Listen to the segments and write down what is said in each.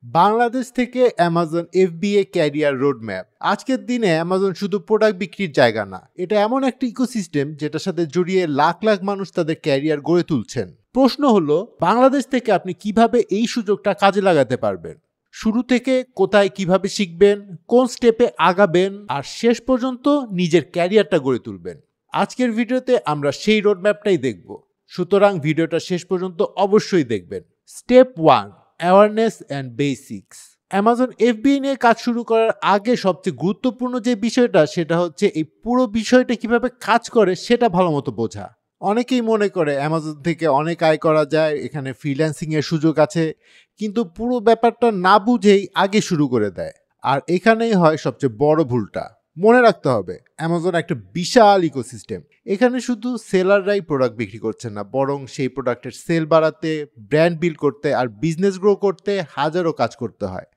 বাংলাদেশ থেকে Amazon FBA career roadmap. আজকের দিনে অ্যামাজন শুধু প্রোডাক্ট বিক্রির জায়গা না, এটা এমন একটা ইকোসিস্টেম যেটার সাথে জড়িয়ে লাখ লাখ মানুষ তাদের ক্যারিয়ার গড়ে তুলছেন। প্রশ্ন হলো, বাংলাদেশ থেকে আপনি কিভাবে এই সুযোগটা কাজে লাগাতে পারবেন? শুরু থেকে কোথায় কিভাবে শিখবেন, কোন স্টেপে আগাবেন, আর শেষ পর্যন্ত নিজের ক্যারিয়ারটা গড়ে তুলবেন। আজকের ভিডিওতে আমরা সেই রোডম্যাপটাই দেখব, সুতরাং ভিডিওটা শেষ পর্যন্ত অবশ্যই দেখবেন। Step 1, awareness and basics. Amazon FBA নিয়ে কাজ শুরু করার আগে সবচেয়ে গুরুত্বপূর্ণ যে বিষয়টা, সেটা হচ্ছে এই পুরো বিষয়টা কিভাবে কাজ করে সেটা ভালো মতো বোঝা। অনেকেই মনে করে অ্যামাজন থেকে অনেক আয় করা যায়, এখানে ফ্রিল্যান্সিং এর সুযোগ আছে, কিন্তু পুরো ব্যাপারটা না বুঝেই আগে শুরু করে দেয়। আর এখানেই হয় সবচেয়ে বড় ভুলটা। মনে রাখতে হবে, অ্যামাজন একটা বিশাল ইকোসিস্টেম। এখানে শুধু সেলাররাই প্রোডাক্ট বিক্রি করছেন না, বরং সেই প্রোডাক্টের সেল বাড়াতে, ব্র্যান্ড বিল্ড করতে আর বিজনেস গ্রো করতে হাজারো কাজ করতে হয়।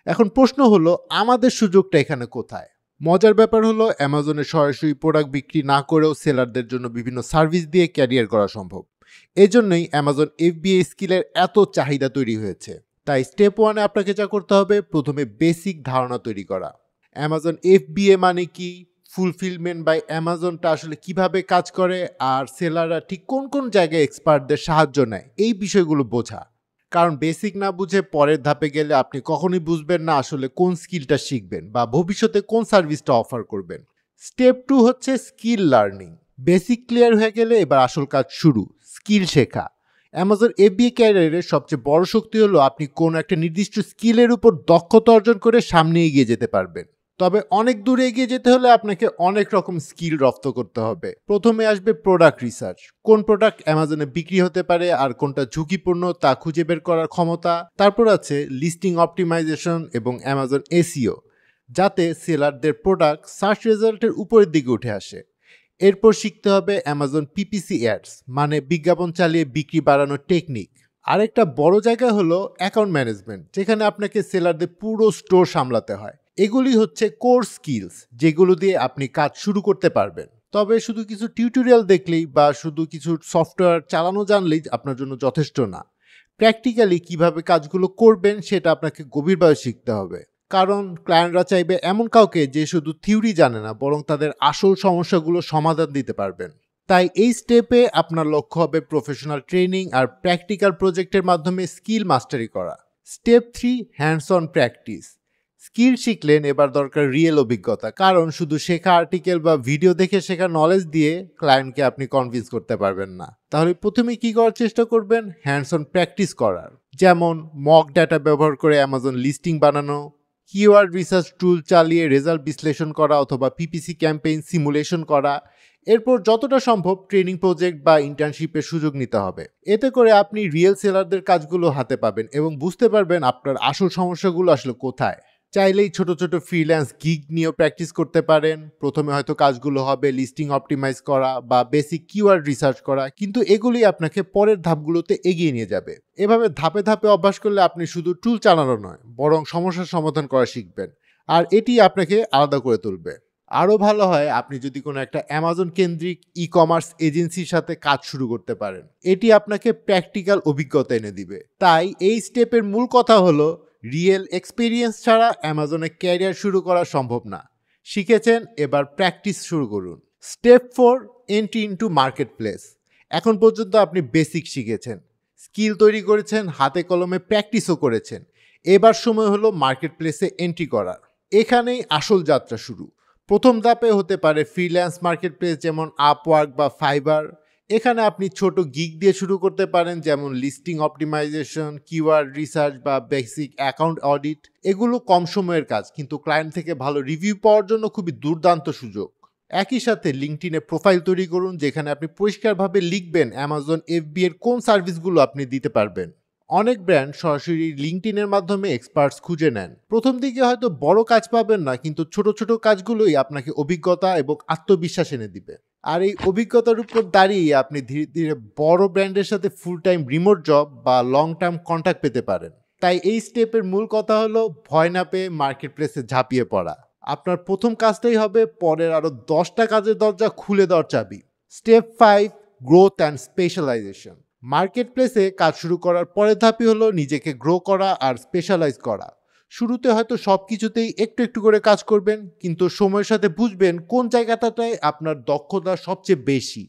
এখন প্রশ্ন হলো, আমাদের সুযোগটা এখানে কোথায়? মজার ব্যাপার হলো, অ্যামাজনে সরাসরি প্রোডাক্ট বিক্রি না করেও সেলারদের জন্য বিভিন্ন সার্ভিস দিয়ে ক্যারিয়ার করা সম্ভব। এজন্যই অ্যামাজন এফবিএ স্কিলের এত চাহিদা তৈরি হয়েছে। তাই স্টেপ 1-এ আপনাকে যা করতে হবে, প্রথমে বেসিক ধারণা তৈরি করা। অ্যামাজন এফবিএ মানে কি, ফুলফিলমেন্ট বাই অ্যামাজনটা আসলে কিভাবে কাজ করে, আর সেলাররা ঠিক কোন কোন জায়গায় এক্সপার্টদের সাহায্য নেয়, এই বিষয়গুলো বোঝা। কারণ বেসিক না বুঝে পরের ধাপে গেলে আপনি কখনোই বুঝবেন না আসলে কোন স্কিলটা শিখবেন বা ভবিষ্যতে কোন সার্ভিসটা অফার করবেন। স্টেপ 2 হচ্ছে স্কিল লার্নিং। বেসিক ক্লিয়ার হয়ে গেলে এবার আসল কাজ শুরু, স্কিল শেখা। অ্যামাজন এফবিএ ক্যারিয়ারের সবচেয়ে বড় শক্তি হলো আপনি কোন একটা নির্দিষ্ট স্কিলের উপর দক্ষতা অর্জন করে সামনে এগিয়ে যেতে পারবেন। তবে অনেক দূরে এগিয়ে যেতে হলে আপনাকে অনেক রকম স্কিল রপ্ত করতে হবে। প্রথমে আসবে প্রোডাক্ট রিসার্চ। কোন প্রোডাক্ট অ্যামাজনে বিক্রি হতে পারে আর কোনটা ঝুঁকিপূর্ণ তা খুঁজে বের করার ক্ষমতা। তারপর আছে লিস্টিং অপটিমাইজেশন এবং অ্যামাজন এসইও, যাতে সেলারদের প্রোডাক্ট সার্চ রেজাল্টের উপরের দিকে উঠে আসে। এরপর শিখতে হবে অ্যামাজন পিপিসি অ্যাডস, মানে বিজ্ঞাপন চালিয়ে বিক্রি বাড়ানোর টেকনিক। আরেকটা বড় জায়গা হলো অ্যাকাউন্ট ম্যানেজমেন্ট, যেখানে আপনাকে সেলারদের পুরো স্টোর সামলাতে হয়। এগুলি হচ্ছে কোর স্কিলস, যেগুলো দিয়ে আপনি কাজ শুরু করতে পারবেন। তবে শুধু কিছু টিউটোরিয়াল দেখলেই বা শুধু কিছু সফটওয়্যার চালানো জানলেই আপনার জন্য যথেষ্ট না। প্র্যাকটিক্যালি কিভাবে কাজগুলো করবেন সেটা আপনাকে গভীরভাবে শিখতে হবে। কারণ ক্লায়েন্টরা চাইবে এমন কাউকে যে শুধু থিওরি জানে না, বরং তাদের আসল সমস্যাগুলো সমাধান দিতে পারবেন। তাই এই স্টেপে আপনার লক্ষ্য হবে প্রফেশনাল ট্রেনিং আর প্র্যাকটিক্যাল প্রজেক্টের মাধ্যমে স্কিল মাস্টারি করা। Step 3, hands on practice. Skill শিখলেন, এবার দরকার রিয়েল অভিজ্ঞতা। কারণ শুধু শেখা আর্টিকেল বা ভিডিও দেখে শেখা নলেজ দিয়ে ক্লায়েন্টকে আপনি কনভিন্স করতে পারবেন না। তাহলে প্রথমে কি করার চেষ্টা করবেন, হ্যান্ডস অন প্র্যাকটিস করার। যেমন মক ডাটা ব্যবহার করে অ্যামাজন লিস্টিং বানানো, কিওয়ার্ড রিসার্চ টুল চালিয়ে রেজাল্ট বিশ্লেষণ করা, অথবা পিপিসি ক্যাম্পেইন সিমুলেশন করা। এরপর যতটা সম্ভব ট্রেনিং প্রজেক্ট বা ইন্টার্নশিপের সুযোগ নিতে হবে। এতে করে আপনি রিয়েল সেলারদের কাজগুলো হাতে পাবেন এবং বুঝতে পারবেন আপনার আসল সমস্যাগুলো আসলে কোথায়। চাইলেই ছোট ছোট ফ্রিল্যান্স গিগ নিয়েও প্র্যাকটিস করতে পারেন। প্রথমে হয়তো কাজগুলো হবে লিস্টিং অপটিমাইজ করা বা বেসিক কিওয়ার্ড রিসার্চ করা, কিন্তু এগুলি আপনাকে পরের ধাপগুলোতে এগিয়ে নিয়ে যাবে। এভাবে ধাপে ধাপে অভ্যাস করলে আপনি শুধু টুল চালানো নয়, বরং সমস্যার সমাধান করা শিখবেন। আর এটি আপনাকে আলাদা করে তুলবে। আরও ভালো হয় আপনি যদি কোনো একটা অ্যামাজন কেন্দ্রিক ই কমার্স এজেন্সির সাথে কাজ শুরু করতে পারেন। এটি আপনাকে প্র্যাকটিক্যাল অভিজ্ঞতা এনে দিবে। তাই এই স্টেপের মূল কথা হলো, রিয়েল এক্সপিরিয়েন্স ছাড়া অ্যামাজনে ক্যারিয়ার শুরু করা সম্ভব না। শিখেছেন, এবার প্র্যাকটিস শুরু করুন। Step 4, entry into market place. এখন পর্যন্ত আপনি বেসিক শিখেছেন, স্কিল তৈরি করেছেন, হাতে কলমে প্র্যাকটিসও করেছেন। এবার সময় হলো মার্কেট প্লেসে এন্ট্রি করার। এখানেই আসল যাত্রা শুরু। প্রথম ধাপে হতে পারে ফ্রিল্যান্স মার্কেট প্লেস, যেমন আপওয়ার্ক বা ফাইবার। এখানে আপনি ছোট গিগ দিয়ে শুরু করতে পারেন, যেমন লিস্টিং অপটিমাইজেশন, কিওয়ার্ড রিসার্চ বা বেসিক অ্যাকাউন্ট অডিট। এগুলো কম সময়ের কাজ, কিন্তু ক্লায়েন্ট থেকে ভালো রিভিউ পাওয়ার জন্য খুবই দুর্দান্ত সুযোগ। একই সাথে লিঙ্কডইনে প্রোফাইল তৈরি করুন, যেখানে আপনি পরিষ্কারভাবে লিখবেন অ্যামাজন এফবিএ এর কোন সার্ভিসগুলো আপনি দিতে পারবেন। অনেক ব্র্যান্ড সরাসরি লিঙ্কডইনের মাধ্যমে এক্সপার্টস খুঁজে নেন। প্রথম দিকে হয়তো বড় কাজ পাবেন না, কিন্তু ছোট ছোট কাজগুলোই আপনাকে অভিজ্ঞতা এবং আত্মবিশ্বাস এনে দিবে। আর এই অভিজ্ঞতার উপর দাঁড়িয়ে আপনি ধীরে ধীরে বড় ব্র্যান্ডের সাথে ফুল টাইম রিমোট জব বা লং টার্ম কন্ট্যাক্ট পেতে পারেন। তাই এই স্টেপের মূল কথা হলো, ভয় না পেয়ে মার্কেট প্লেসে ঝাঁপিয়ে পড়া। আপনার প্রথম কাজটাই হবে পরের আরও 10টা কাজের দরজা খুলে দেওয়ার চাবি। Step 5, growth and specialization. Market প্লেসে কাজ শুরু করার পরের ধাপই হলো নিজেকে গ্রো করা আর স্পেশালাইজ করা। শুরুতে হয়তো সব কিছুতেই একটু একটু করে কাজ করবেন, কিন্তু সময়ের সাথে বুঝবেন কোন জায়গাটায় আপনার দক্ষতা সবচেয়ে বেশি।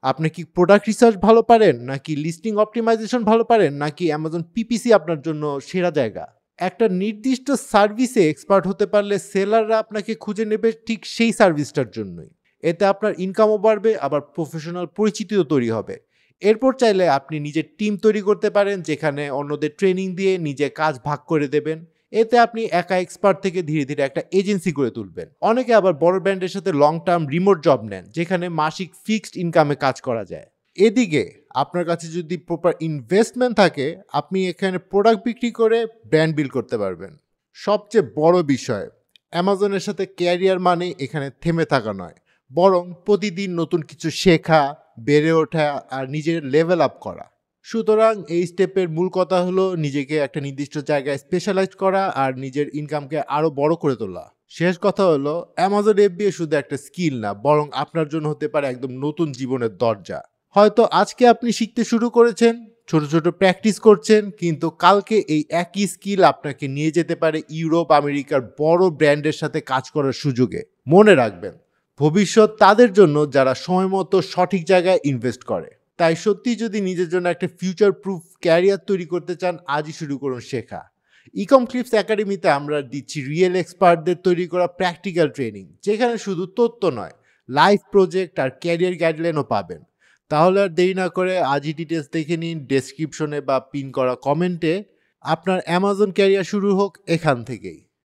আপনি কি প্রোডাক্ট রিসার্চ ভালো পারেন, নাকি লিস্টিং অপটিমাইজেশন ভালো পারেন, নাকি অ্যামাজন পিপিসি আপনার জন্য সেরা জায়গা? একটা নির্দিষ্ট সার্ভিসে এক্সপার্ট হতে পারলে সেলাররা আপনাকে খুঁজে নেবে ঠিক সেই সার্ভিসটার জন্যই। এতে আপনার ইনকামও বাড়বে, আবার প্রফেশনাল পরিচিতিও তৈরি হবে। এরপর চাইলে আপনি নিজের টিম তৈরি করতে পারেন, যেখানে অন্যদের ট্রেনিং দিয়ে নিজে কাজ ভাগ করে দেবেন। এতে আপনি একা এক্সপার্ট থেকে ধীরে ধীরে একটা এজেন্সি করে তুলবেন। অনেকে আবার বড় ব্র্যান্ডের সাথে লং টার্ম রিমোট জব নেন, যেখানে মাসিক ফিক্সড ইনকামে কাজ করা যায়। এদিকে আপনার কাছে যদি প্রপার ইনভেস্টমেন্ট থাকে, আপনি এখানে প্রোডাক্ট বিক্রি করে ব্র্যান্ড বিল্ড করতে পারবেন। সবচেয়ে বড় বিষয়, অ্যামাজনের সাথে ক্যারিয়ার মানে এখানে থেমে থাকা নয়, বরং প্রতিদিন নতুন কিছু শেখা, বেড়ে ওঠা আর নিজের লেভেল আপ করা। সুতরাং এই স্টেপের মূল কথা হলো নিজেকে একটা নির্দিষ্ট জায়গায় স্পেশালাইজ করা আর নিজের ইনকামকে আরও বড় করে তোলা। শেষ কথা হলো, অ্যামাজন এফবিএ শুধু একটা স্কিল না, বরং আপনার জন্য হতে পারে একদম নতুন জীবনের দরজা। হয়তো আজকে আপনি শিখতে শুরু করেছেন, ছোট ছোট প্র্যাকটিস করছেন, কিন্তু কালকে এই একই স্কিল আপনাকে নিয়ে যেতে পারে ইউরোপ আমেরিকার বড় ব্র্যান্ডের সাথে কাজ করার সুযোগে। মনে রাখবেন, ভবিষ্যৎ তাদের জন্য যারা সময় মতো সঠিক জায়গায় ইনভেস্ট করে। তাই সত্যি যদি নিজের জন্য একটা ফিউচার প্রুফ ক্যারিয়ার তৈরি করতে চান, আজই শুরু করুন শেখা। ইকম ক্লিপস একাডেমিতে আমরা দিচ্ছি রিয়েল এক্সপার্টদের তৈরি করা প্র্যাকটিক্যাল ট্রেনিং, যেখানে শুধু তথ্য নয়, লাইভ প্রজেক্ট আর ক্যারিয়ার গাইডলাইনও পাবেন। তাহলে আর দেরি না করে আজই ডিটেলস দেখে নিন ডেসক্রিপশনে বা পিন করা কমেন্টে। আপনার অ্যামাজন ক্যারিয়ার শুরু হোক এখান থেকেই।